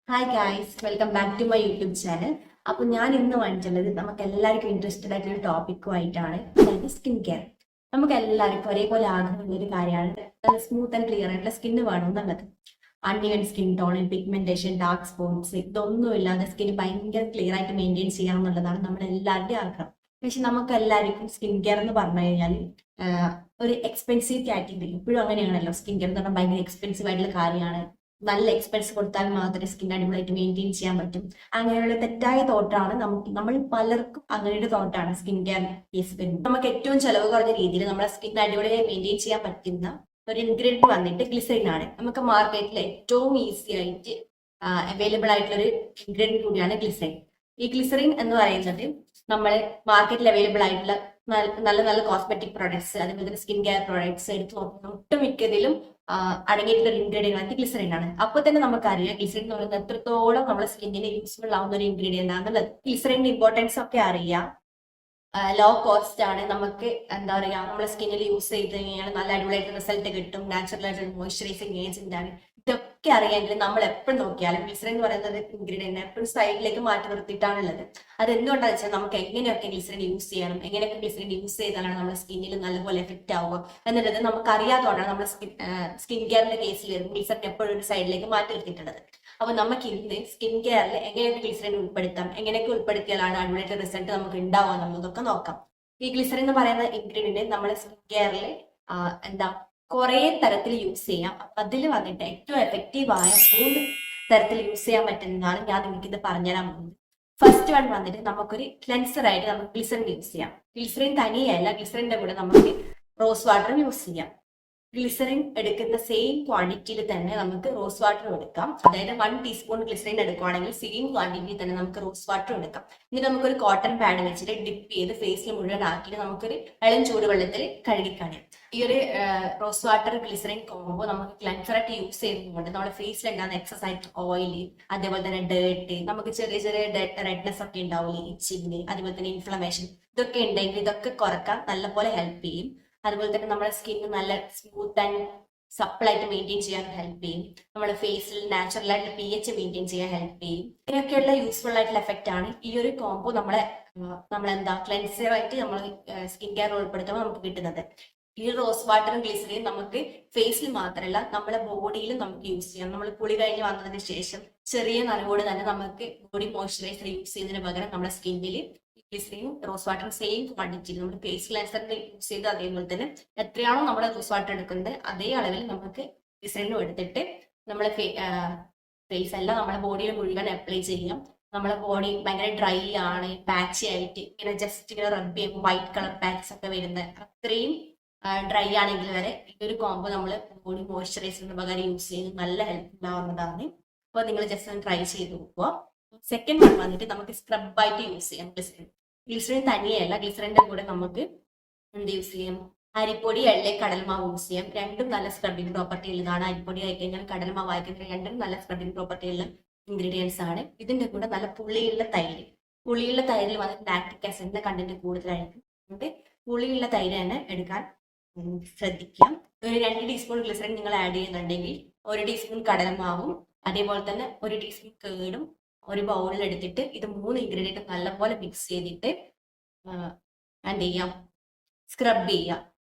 Hi guys, welcome back to my YouTube channel. അപ്പോൾ ഞാൻ ഇന്ന് വന്നിട്ടുള്ളത് നമുക്ക് എല്ലാവർക്കും ഇൻട്രസ്റ്റഡ് ആയിട്ടുള്ള ടോപ്പിക്കുമായിട്ടാണ്, അതായത് സ്കിൻ കെയർ. നമുക്ക് എല്ലാവർക്കും ഒരേപോലെ ആഗ്രഹമുള്ള ഒരു കാര്യമാണ് നല്ല സ്മൂത്ത് ആൻഡ് ക്ലിയർ ആയിട്ടുള്ള സ്കിന്ന് വേണം എന്നുള്ളത്. Uneven skin tone, pigmentation, dark spots ഇതൊന്നും ഇല്ലാതെ സ്കിൻ ഭയങ്കര ക്ലിയർ ആയിട്ട് മെയിൻറ്റെയിൻ ചെയ്യണം എന്നുള്ളതാണ് നമ്മുടെ എല്ലാവരുടെയും ആഗ്രഹം. പക്ഷെ നമുക്ക് എല്ലാവർക്കും സ്കിൻ കെയർ എന്ന് പറഞ്ഞു കഴിഞ്ഞാൽ ഒരു എക്സ്പെൻസീവ് കാറ്റഗറി. ഇപ്പോഴും അങ്ങനെയാണല്ലോ, സ്കിൻ കെയർ എന്ന് പറഞ്ഞാൽ ഭയങ്കര എക്സ്പെൻസീവ് ആയിട്ടുള്ള കാര്യമാണ്. നല്ല എക്സ്പെൻസ് കൊടുത്താൽ മാത്രമേ സ്കിൻ അടിപൊളിയായിട്ട് മെയിൻറ്റെയിൻ ചെയ്യാൻ പറ്റും. അങ്ങനെയുള്ള തെറ്റായ തോട്ടാണ് നമ്മൾ പലർക്കും അങ്ങനെയുള്ള തോട്ടാണ് സ്കിൻ കെയർ കേസ് വരുന്നത്. നമുക്ക് ഏറ്റവും ചെലവ് കുറഞ്ഞ രീതിയിൽ നമ്മുടെ സ്കിൻ അടിപൊളിയായി മെയിൻറ്റെയിൻ ചെയ്യാൻ പറ്റുന്ന ഒരു ഇൻഗ്രീഡിയന്റ് വന്നിട്ട് ഗ്ലിസറിൻ ആണ്. നമുക്ക് മാർക്കറ്റിൽ ഏറ്റവും ഈസി ആയിട്ട് അവൈലബിൾ ആയിട്ടുള്ള ഒരു ഇൻഗ്രീഡിയന്റ് കൂടിയാണ് ഗ്ലിസറിൻ. ഈ ഗ്ലിസറിൻ എന്ന് പറയുന്നത് നമ്മൾ മാർക്കറ്റിൽ അവൈലബിൾ ആയിട്ടുള്ള നല്ല നല്ല കോസ്മെറ്റിക് പ്രോഡക്ട്സ്, അതുപോലെ തന്നെ സ്കിൻ കെയർ പ്രോഡക്ട്സ് എടുത്ത് നോക്കുന്ന ഒട്ടുമിക്കതിലും അടങ്ങിയിട്ടുള്ള ഒരു ഇൻഗ്രീഡിയന്റ് ആണ് ഗ്ലിസറിൻ ആണ്. അപ്പൊ തന്നെ നമുക്കറിയാം ഗ്ലിസറിൻ എന്ന് പറയുന്നത് എത്രത്തോളം നമ്മുടെ സ്കിന്നിന് യൂസ്ഫുൾ ആവുന്ന ഒരു ഇൻഗ്രീഡിയന്റ് ആണെന്നുള്ളത്. ഗ്ലിസറിന്റെ ഇമ്പോർട്ടൻസ് ഒക്കെ അറിയാം. ലോ കോസ്റ്റ് ആണ്. നമുക്ക് എന്താ പറയാ, നമ്മുടെ സ്കിന്നിൽ യൂസ് ചെയ്ത് കഴിഞ്ഞാൽ നല്ല അടിപൊളിയായിട്ട് റിസൾട്ട് കിട്ടും. നാച്ചുറൽ ആയിട്ട് മോയ്സ്ചറൈസിങ് ഏജന്റ് ആണ്. ഇതൊക്കെ അറിയാമെങ്കിൽ നമ്മൾ എപ്പോഴും നോക്കിയാലും ഗ്ലിസറിൻ എന്ന് പറയുന്നത് ഇൻഗ്രീഡിയന്റ് എപ്പോഴും സൈഡിലേക്ക് മാറ്റി നിർത്തിയിട്ടാണുള്ളത്. അത് എന്തുകൊണ്ടാണെന്ന് വെച്ചാൽ നമുക്ക് എങ്ങനെയൊക്കെ ഗ്ലിസറിൻ യൂസ് ചെയ്യണം, എങ്ങനെയൊക്കെ ഗ്ലിസറിൻ യൂസ് ചെയ്താലാണ് നമ്മുടെ സ്കിന്നിൽ നല്ലപോലെ എഫക്റ്റ് ആവുക എന്നുള്ളത് നമുക്ക് അറിയാത്തതുകൊണ്ടാണ് നമ്മുടെ സ്കിൻ കെയറിന്റെ കേസിൽ ഗ്ലിസറിൻ എപ്പോഴും ഒരു സൈഡിലേക്ക് മാറ്റി നിർത്തിയിട്ടുള്ളത്. അപ്പൊ നമുക്ക് ഇന്ന് സ്കിൻ കെയറിൽ എങ്ങനെയൊക്കെ ഗ്ലിസറിൻ ഉൾപ്പെടുത്താം, എങ്ങനെയൊക്കെ ഉൾപ്പെടുത്തിയാലാണ് അടിപൊളിയായിട്ട് റിസൾട്ട് നമുക്ക് ഉണ്ടാവുക എന്നുള്ളതൊക്കെ നോക്കാം. ഈ ഗ്ലിസറിൻ എന്ന് പറയുന്ന ഇൻഗ്രീഡിയന്റ് നമ്മുടെ സ്കിൻ കെയറിൽ എന്താ കുറെ തരത്തിൽ യൂസ് ചെയ്യാം. അതിൽ വന്നിട്ട് ഏറ്റവും എഫക്റ്റീവ് ആയ 3 തരത്തിൽ യൂസ് ചെയ്യാൻ പറ്റുന്നതാണ് ഞാൻ നിങ്ങൾക്ക് ഇത് പറഞ്ഞുതരാൻ പോകുന്നത്. ഫസ്റ്റ് വൺ വന്നിട്ട് നമുക്കൊരു ക്ലെൻസർ ആയിട്ട് നമുക്ക് ഗ്ലിസറിൻ യൂസ് ചെയ്യാം. ഗ്ലിസറിൻ തനിയല്ല, ഗ്ലിസറിന്റെ കൂടെ നമുക്ക് റോസ് വാട്ടറും യൂസ് ചെയ്യാം. ഗ്ലിസറിൻ എടുക്കുന്ന സെയിം ക്വാണ്ടിറ്റിയിൽ തന്നെ നമുക്ക് റോസ് വാട്ടർ എടുക്കാം. അതായത് 1 ടീസ്പൂൺ ഗ്ലിസറിൻ എടുക്കുവാണെങ്കിൽ സെയിം ക്വാണ്ടിറ്റിയിൽ തന്നെ നമുക്ക് റോസ് വാട്ടർ എടുക്കാം. ഇനി നമുക്കൊരു കോട്ടൺ പാഡ് വെച്ചിട്ട് ഡിപ്പ് ചെയ്ത് ഫേസിൽ മുഴുവൻ ആക്കിയിട്ട് നമുക്കൊരു ഇളം ചൂടുവെള്ളത്തിൽ കഴുകിക്കളയാം. ഈ ഒരു റോസ് വാട്ടർ ഗ്ലിസറിൻ കോമ്പോ നമുക്ക് ക്ലെൻസറായിട്ട് യൂസ് ചെയ്യുന്നതുകൊണ്ട് നമ്മുടെ ഫേസിൽ ഉണ്ടാകുന്ന എക്സസ് ആയിട്ട് ഓയില്, അതേപോലെ തന്നെ ഡേർട്ട്, നമുക്ക് ചെറിയ ചെറിയ റെഡ്നെസ് ഒക്കെ ഉണ്ടാവില്ലേ, ഇച്ചിങ്, അതുപോലെ തന്നെ ഇൻഫ്ലമേഷൻ, ഇതൊക്കെ ഉണ്ടെങ്കിൽ ഇതൊക്കെ കുറക്കാൻ നല്ലപോലെ ഹെൽപ്പ് ചെയ്യും. അതുപോലെ തന്നെ നമ്മുടെ സ്കിന്ന് നല്ല സ്മൂത്ത് ആൻഡ് സപ്പിൾ ആയിട്ട് മെയിൻറ്റെയിൻ ചെയ്യാൻ ഹെൽപ്പ് ചെയ്യും. നമ്മുടെ ഫേസിൽ നാച്ചുറൽ ആയിട്ട് pH മെയിൻറ്റെയിൻ ചെയ്യാൻ ഹെൽപ്പ് ചെയ്യും. ഇങ്ങനെയൊക്കെയുള്ള യൂസ്ഫുൾ ആയിട്ടുള്ള എഫക്റ്റ് ആണ് ഈ ഒരു കോംബോ നമ്മളെന്താ ക്ലെൻസർ ആയിട്ട് നമ്മൾ സ്കിൻ കെയർ ഉൾപ്പെടുത്തുമ്പോൾ നമുക്ക് കിട്ടുന്നത്. ഈ റോസ് വാട്ടറും ഗ്ലിസറിൻ നമുക്ക് ഫേസിൽ മാത്രമല്ല നമ്മുടെ ബോഡിയിലും നമുക്ക് യൂസ് ചെയ്യാം. നമ്മൾ കുളി കഴിഞ്ഞ് വന്നതിന് ശേഷം ചെറിയ നനവോട് തന്നെ നമുക്ക് ബോഡി മോയ്സ്ചറൈസർ യൂസ് ചെയ്യുന്നതിന് പകരം നമ്മുടെ സ്കിന്നിൽ ഗ്ലിസറിനും റോസ് വാട്ടറും സെയിം ക്വാണ്ടിറ്റിയിൽ നമ്മൾ ഫേസ് ക്ലെൻസറിന് യൂസ് ചെയ്ത് അതേപോലെ തന്നെ എത്രയാണോ നമ്മൾ റോസ് വാട്ടർ എടുക്കുന്നത് അതേ അളവിൽ നമുക്ക് ഗ്ലിസറിനും എടുത്തിട്ട് നമ്മളെ ഫേസ് എല്ലാം നമ്മുടെ ബോഡിയിൽ മുഴുവൻ അപ്ലൈ ചെയ്യാം. നമ്മുടെ ബോഡി ഭയങ്കര ഡ്രൈ ആണ്, പാച്ചി ആയിട്ട് ഇങ്ങനെ ജസ്റ്റ് ഇങ്ങനെ റബ് ചെയ്യുമ്പോൾ വൈറ്റ് കളർ പാച്ചസ് ഒക്കെ വരുന്നത്, അത്രയും ഡ്രൈ ആണെങ്കിൽ വരെ ഈ ഒരു കോംബോ നമ്മൾ ബോഡി മോയ്സ്ചറൈസറിന് പകരം യൂസ് ചെയ്ത് നല്ല ഹെൽപ്പ് ഉണ്ടാവുന്നതാണ്. അപ്പോൾ നിങ്ങൾ ജസ്റ്റ് ഒന്ന് ട്രൈ ചെയ്ത് നോക്കുക. സെക്കൻഡ് വൺ വന്നിട്ട് നമുക്ക് സ്ക്രബായിട്ട് യൂസ് ചെയ്യാം ഗ്ലിസറിൻ. ഗ്ലിസറിൻ തനിയല്ല, ഗ്ലിസറിന്റെ കൂടെ നമുക്ക് എന്ത് യൂസ് ചെയ്യാം, അരിപ്പൊടി, എള്ളെ, കടൽമാവ് യൂസ് ചെയ്യാം. രണ്ടും നല്ല സ്ക്രബിംഗ് പ്രോപ്പർട്ടി ഉള്ളതാണ്. അരിപ്പൊടി ആയിക്കഴിഞ്ഞാൽ കടൽമാവ് ആയിക്കഴിഞ്ഞാൽ രണ്ടും നല്ല സ്ക്രബിംഗ് പ്രോപ്പർട്ടി ഉള്ള ഇൻഗ്രീഡിയൻസ് ആണ്. ഇതിന്റെ കൂടെ നല്ല പുളിയുള്ള തൈരിൽ വന്നിട്ട് ലാക്റ്റിക് ആസിഡിന്റെ കണ്ടന്റ് കൂടുതലായിരിക്കും. നമുക്ക് പുളിയുള്ള തൈര് തന്നെ എടുക്കാൻ ശ്രദ്ധിക്കാം. ഒരു 2 ടീസ്പൂൺ ഗ്ലിസറിൻ നിങ്ങൾ ആഡ് ചെയ്യുന്നുണ്ടെങ്കിൽ 1 ടീസ്പൂൺ കടൽമാവും അതേപോലെ തന്നെ 1 ടീസ്പൂൺ കേടും ഒരു ബൗളിൽ എടുത്തിട്ട് ഇത് 3 ഇൻഗ്രീഡിയൻറ്റ് നല്ലപോലെ മിക്സ് ചെയ്തിട്ട് എന്ത് ചെയ്യാം, സ്ക്രബ് ചെയ്യുക.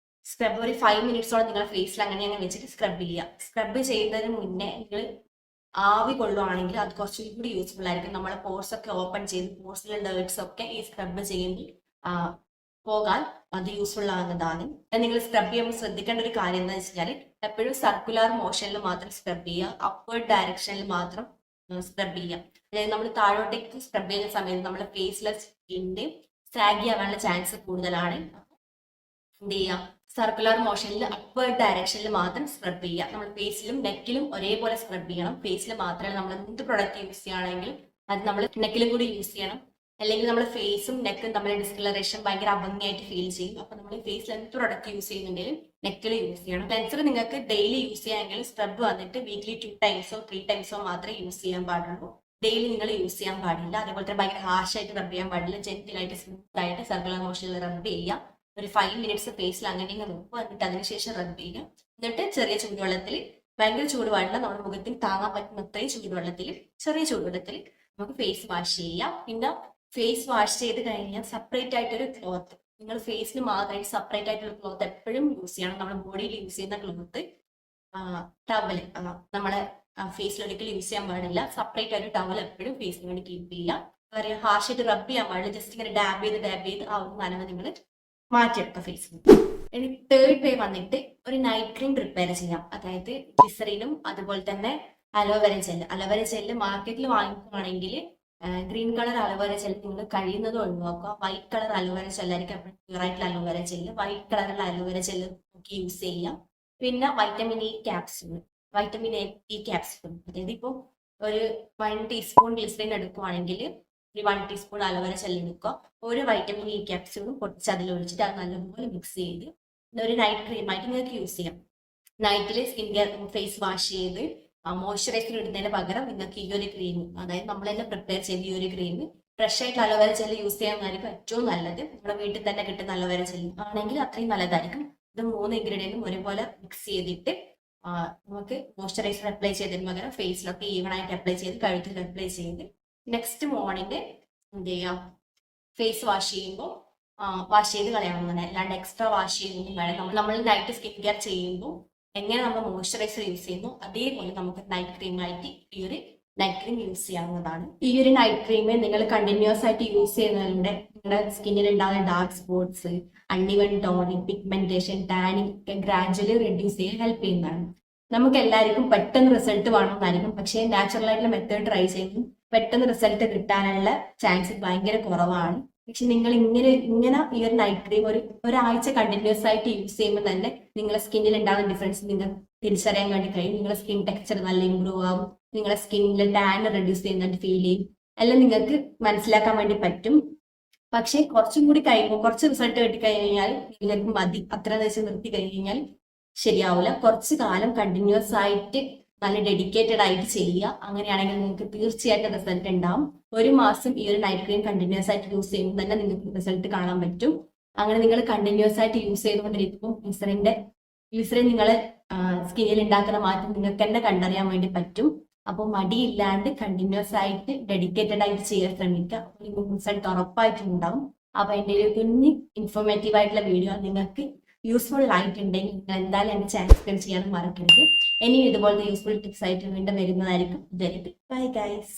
സ്ക്രബ് ഒരു 5 മിനിറ്റ്സോളം നിങ്ങൾ ഫേസിൽ അങ്ങനെ വെച്ചിട്ട് സ്ക്രബ് ചെയ്യുക. സ്ക്രബ് ചെയ്യുന്നതിന് മുന്നേ നിങ്ങൾ ആവി കൊള്ളുവാണെങ്കിൽ അത് കുറച്ചും കൂടി യൂസ്ഫുൾ ആയിരിക്കും. നമ്മളെ പോർസ് ഒക്കെ ഓപ്പൺ ചെയ്ത് പോർസിലെ ഡേർട്സ് ഒക്കെ ഈ സ്ക്രബ് ചെയ്യുമ്പോൾ പോകാൻ അത് യൂസ്ഫുൾ ആകുന്നതാണ്. നിങ്ങൾ സ്ക്രബ് ചെയ്യുമ്പോൾ ശ്രദ്ധിക്കേണ്ട ഒരു കാര്യം എന്താ വെച്ചാൽ എപ്പോഴും സർക്കുലർ മോഷനിൽ മാത്രം സ്ക്രബ് ചെയ്യുക, അപ്വേർഡ് ഡയറക്ഷനിൽ മാത്രം സ്ക്രബ് ചെയ്യാം. അതായത് നമ്മൾ താഴോട്ടേക്ക് സ്ക്രബ് ചെയ്യുന്ന സമയത്ത് നമ്മുടെ ഫേസിലെ സ്കിന്നിന് സാഗി ആവാനുള്ള ചാൻസ് കൂടുതലാണ്. എന്ത് ചെയ്യാം, സർക്കുലർ മോഷനിൽ അപ്വേർഡ് ഡയറക്ഷനിൽ മാത്രം സ്ക്രബ് ചെയ്യുക. നമ്മൾ ഫേസിലും നെക്കിലും ഒരേപോലെ സ്ക്രബ് ചെയ്യണം. ഫേസിൽ മാത്രമല്ല, നമ്മൾ എന്ത് പ്രൊഡക്റ്റ് യൂസ് ചെയ്യുകയാണെങ്കിൽ അത് നമ്മൾ നെക്കിലും കൂടി യൂസ് ചെയ്യണം. അല്ലെങ്കിൽ നമ്മൾ ഫേസും നെക്കും തമ്മിൽ ഡിസ്കളറേഷൻ ഭയങ്കര അഭംഗിയായിട്ട് ഫീൽ ചെയ്യും. അപ്പൊ നമ്മൾ ഫേസിൽ എന്ത് പ്രൊഡക്റ്റ് യൂസ് ചെയ്യുന്നുണ്ടെങ്കിലും നെക്കിൽ യൂസ് ചെയ്യണം. ക്ലെൻസർ നിങ്ങൾക്ക് ഡെയിലി യൂസ് ചെയ്യാമെങ്കിൽ സ്ക്രബ് വന്നിട്ട് വീക്ക്ലി 2 ടൈംസോ 3 ടൈംസോ മാത്രമേ യൂസ് ചെയ്യാൻ പാടുള്ളൂ. ഡെയിലി നിങ്ങൾ യൂസ് ചെയ്യാൻ പാടില്ല. അതേപോലെ തന്നെ ഭയങ്കര ഹാർഷായിട്ട് റബ് ചെയ്യാൻ പാടില്ല. ജെന്റിലായിട്ട് സ്മൂത്ത് ആയിട്ട് സർക്കുലർ മോഷനിൽ റബ് ചെയ്യുക. ഒരു 5 മിനിറ്റ്സ് ഫേസിൽ അങ്ങനെ നോക്കുക. എന്നിട്ട് അതിനുശേഷം റബ് ചെയ്യുക. എന്നിട്ട് ചെറിയ ചൂടുവെള്ളത്തിൽ ഭയങ്കര ചൂടുവെള്ളം നമ്മുടെ മുഖത്തിൽ താങ്ങാൻ പറ്റുന്ന അത്രയും ചൂടുവെള്ളത്തിൽ, ചെറിയ ചൂടുവെള്ളത്തിൽ നമുക്ക് ഫേസ് വാഷ് ചെയ്യാം. പിന്നെ ഫേസ് വാഷ് ചെയ്ത് കഴിഞ്ഞാൽ സെപ്പറേറ്റ് ആയിട്ടൊരു ക്ലോത്ത്, നിങ്ങൾ ഫേസിന് മാത്രമായിട്ട് സെപ്പറേറ്റ് ആയിട്ടൊരു ക്ലോത്ത് എപ്പോഴും യൂസ് ചെയ്യണം. നമ്മുടെ ബോഡിയിൽ യൂസ് ചെയ്യുന്ന ക്ലോത്ത്, ടവൽ നമ്മളെ ഫേസിൽ ഒരിക്കലും യൂസ് ചെയ്യാൻ പാടില്ല. സെപ്പറേറ്റ് ആയിട്ട് ടവൽ എപ്പോഴും ഫേസിന് വേണ്ടി കീപ്പ് ചെയ്യാം. എന്താ പറയുക, ഹാർഷായിട്ട് റബ്ബ് ചെയ്യാൻ പാടില്ല. ജസ്റ്റ് ഇങ്ങനെ ഡാബ് ചെയ്ത് ആ ഒരു നനവ് നിങ്ങൾ മാറ്റിയെടുക്കുക ഫേസിന്. ഇനി തേർഡ് വേ വന്നിട്ട് ഒരു നൈറ്റ് ക്രീം പ്രിപ്പയർ ചെയ്യാം. അതായത് ഗ്ലിസറിനും അതുപോലെ തന്നെ അലോവേര ജെല്ല് മാർക്കറ്റിൽ വാങ്ങിക്കുകയാണെങ്കിൽ ഗ്രീൻ കളർ അലോവേര ജെല്ല് നിങ്ങൾ കഴിയുന്നതും ഒഴിവാക്കുക. വൈറ്റ് കളർ അലോവേര ജെല്ലായിരിക്കും പ്യൂർ ആയിട്ടുള്ള അലോവേര ജെല്ല്. വൈറ്റ് കളറുള്ള അലോവേര ജെല്ല് നമുക്ക് യൂസ് ചെയ്യാം. പിന്നെ വൈറ്റമിൻ ഇ ക്യാപ്സ്യൂൾ, അതായത് ഇപ്പോൾ ഒരു 1 ടീസ്പൂൺ ഗ്ലിസറിൻ എടുക്കുവാണെങ്കിൽ ഒരു 1 ടീസ്പൂൺ അലോവേര ജെല്ല് എടുക്കുക. ഒരു വൈറ്റമിൻ ഇ ക്യാപ്സ്യൂളും പൊട്ടിച്ച് അതിൽ ഒഴിച്ചിട്ട് അത് നല്ലപോലെ മിക്സ് ചെയ്ത് ഒരു നൈറ്റ് ക്രീമായിട്ട് നിങ്ങൾക്ക് യൂസ് ചെയ്യാം. നൈറ്റിൽ സ്കിൻ കെയർ ഫേസ് വാഷ് ചെയ്ത് മോയ്സ്ചറൈസർ ഇടുന്നതിന് പകരം നിങ്ങൾക്ക് ഈ ഒരു ക്രീം, അതായത് നമ്മൾ തന്നെ പ്രിപ്പയർ ചെയ്ത് ഈ ഒരു ക്രീം ഫ്രഷ് ആയിട്ട് അലോവേര ജെല്ല് യൂസ് ചെയ്യാനായിരിക്കും ഏറ്റവും നല്ലത്. നമ്മുടെ വീട്ടിൽ തന്നെ കിട്ടുന്ന അലോവേര ജെല്ല് ആണെങ്കിൽ അത്രയും നല്ലതായിരിക്കും. ഇത് 3 ഇൻഗ്രീഡിയൻറ്റും ഒരുപോലെ മിക്സ് ചെയ്തിട്ട് നമുക്ക് മോയ്സ്ചറൈസർ അപ്ലൈ ചെയ്തതിന് പകരം ഫേസിലൊക്കെ ഈവൺ ആയിട്ട് അപ്ലൈ ചെയ്ത് കഴുത്തിൽ അപ്ലൈ ചെയ്ത് നെക്സ്റ്റ് മോർണിംഗ് എന്ത് ചെയ്യാം, ഫേസ് വാഷ് ചെയ്യുമ്പോൾ വാഷ് ചെയ്ത് കളയണമെന്ന്, അല്ലാണ്ട് എക്സ്ട്രാ വാഷ് ചെയ്യുന്നതും വേണം. നമ്മൾ നൈറ്റ് സ്കിൻ കെയർ ചെയ്യുമ്പോൾ എങ്ങനെ നമ്മൾ മോയ്സ്ചറൈസർ യൂസ് ചെയ്യുന്നു അതേപോലെ നമുക്ക് നൈറ്റ് ക്രീമായിട്ട് ഈ ഒരു നൈറ്റ് ക്രീം യൂസ് ചെയ്യാവുന്നതാണ്. ഈ ഒരു നൈറ്റ് ക്രീം നിങ്ങൾ കണ്ടിന്യൂസ് ആയിട്ട് യൂസ് ചെയ്യുന്നതിലൂടെ നിങ്ങളുടെ സ്കിന്നിൽ ഉണ്ടാകുന്ന dark spots, uneven toning, pigmentation, tanning ഒക്കെ ഗ്രാജുവലി റെഡ്യൂസ് ചെയ്യാൻ ഹെൽപ്പ് ചെയ്യുന്നതാണ്. നമുക്ക് എല്ലാവർക്കും പെട്ടെന്ന് റിസൾട്ട് വേണമെന്നായിരിക്കും, പക്ഷേ നാച്ചുറൽ ആയിട്ടുള്ള മെത്തേഡ് ട്രൈ ചെയ്യുമ്പോൾ പെട്ടെന്ന് റിസൾട്ട് കിട്ടാനുള്ള ചാൻസ് ഭയങ്കര കുറവാണ്. പക്ഷെ നിങ്ങൾ ഇങ്ങനെ ഈ ഒരു നൈറ്റ് ക്രീം ഒരാഴ്ച കണ്ടിന്യൂസ് ആയിട്ട് യൂസ് ചെയ്യുമ്പോൾ തന്നെ നിങ്ങളുടെ സ്കിന്നിൽ ഉണ്ടാകുന്ന ഡിഫറൻസ് നിങ്ങൾ തിരിച്ചറിയാൻ വേണ്ടി കഴിയും. നിങ്ങളുടെ സ്കിൻ ടെക്സ്ചർ നല്ല ഇമ്പ്രൂവ് ആവും, നിങ്ങളുടെ സ്കിന്നിൽ ടാൻ റെഡ്യൂസ് ചെയ്യുന്നതായിട്ട് ഫീൽ ചെയ്യും, എല്ലാം നിങ്ങൾക്ക് മനസ്സിലാക്കാൻ വേണ്ടി പറ്റും. പക്ഷെ കുറച്ചും കൂടി കഴിയുമ്പോൾ കുറച്ച് റിസൾട്ട് കിട്ടി കഴിഞ്ഞാൽ നിങ്ങൾക്ക് മതി, അത്ര ദിവസം നിർത്തി കഴിഞ്ഞാൽ ശരിയാവില്ല. കുറച്ച് കാലം കണ്ടിന്യൂസ് ആയിട്ട് നല്ല ഡെഡിക്കേറ്റഡ് ആയിട്ട് ചെയ്യുക. അങ്ങനെയാണെങ്കിൽ നിങ്ങൾക്ക് തീർച്ചയായിട്ടും റിസൾട്ട് ഉണ്ടാവും. 1 മാസം ഈ ഒരു നൈറ്റ് ക്രീം കണ്ടിന്യൂസ് ആയിട്ട് യൂസ് ചെയ്യുമ്പോൾ തന്നെ നിങ്ങൾക്ക് റിസൾട്ട് കാണാൻ പറ്റും. അങ്ങനെ നിങ്ങൾ കണ്ടിന്യൂസ് ആയിട്ട് യൂസ് ചെയ്തുകൊണ്ടിരിക്കുമ്പോൾ ഗ്ലിസറിൻ നിങ്ങളെ സ്കിന്നിൽ ഉണ്ടാക്കുന്ന മാറ്റം നിങ്ങൾക്ക് തന്നെ കണ്ടറിയാൻ വേണ്ടി പറ്റും. അപ്പോൾ മടിയില്ലാണ്ട് കണ്ടിന്യൂസ് ആയിട്ട് ഡെഡിക്കേറ്റഡ് ആയിട്ട് ചെയ്യാൻ ശ്രമിക്കുക. അപ്പോൾ നിങ്ങൾക്ക് റിസൾട്ട് ഉറപ്പായിട്ടും ഉണ്ടാവും. അപ്പോൾ എൻ്റെ ഒരു കുഞ്ഞ് ഇൻഫോർമേറ്റീവ് ആയിട്ടുള്ള വീഡിയോ നിങ്ങൾക്ക് യൂസ്ഫുൾ ആയിട്ടുണ്ടെങ്കിൽ നിങ്ങൾ എന്തായാലും എൻ്റെ ചാനൽ സബ്സ്ക്രൈബ് ചെയ്യാനും മറക്കരുത്. ഇനിയും ഇതുപോലത്തെ യൂസ്ഫുൾ ടിപ്സ് ആയിട്ട് വീണ്ടും വരുന്നതായിരിക്കും. Bye guys.